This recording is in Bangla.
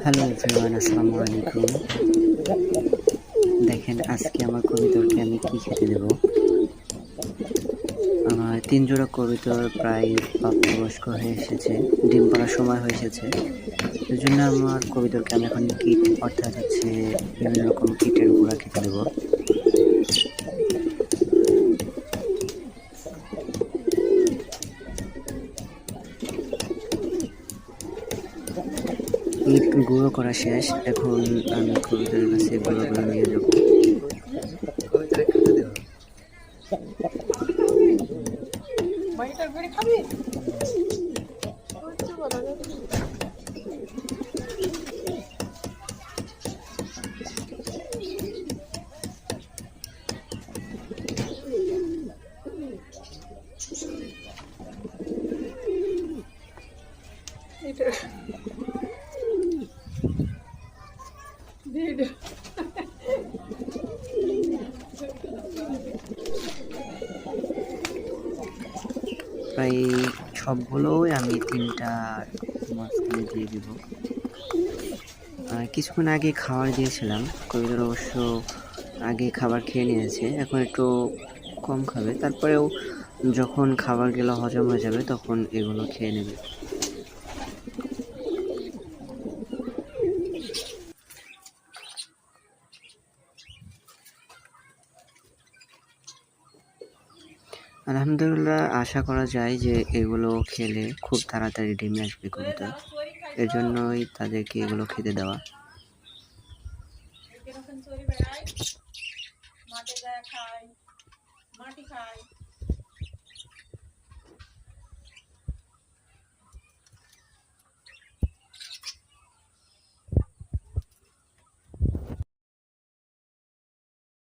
হ্যালো এভরিওয়ান, আসসালামু আলাইকুম। দেখেন আজকে আমার কবিতরকে আমি কি খেতে দেব। আমার 3 জোড়া কবিতর প্রায় প্রাপ্তবয়স্ক হয়ে এসেছে, ডিম পাড়ার সময় হয়ে এসেছে। এই জন্য আমার কবিতরকে আমি এখন কিট অর্থাৎ হচ্ছে বিভিন্ন রকম কিটের গুঁড়া খেতে দেবো। কিট গুঁড়ো করা শেষ, এখন আমি কবিতরের কাছে গুঁড়োগুলো নিয়ে যাবো। প্রায় সবগুলোই আমি 3টা মাঝখানে দিয়ে দিব। কিছুক্ষণ আগে খাবার দিয়েছিলাম, কবিতর অবশ্য আগে খাবার খেয়ে নিয়েছে, এখন একটু কম খাবে, তারপরেও যখন খাবারগুলো হজম হয়ে যাবে তখন এগুলো খেয়ে নেবে। আলহামদুলিল্লাহ, আশা করা যায় যে এগুলো খেলে খুব তাড়াতাড়ি ডিমে আসবে কবুতর, এর জন্যই তাদেরকে এগুলো খেতে দেওয়া।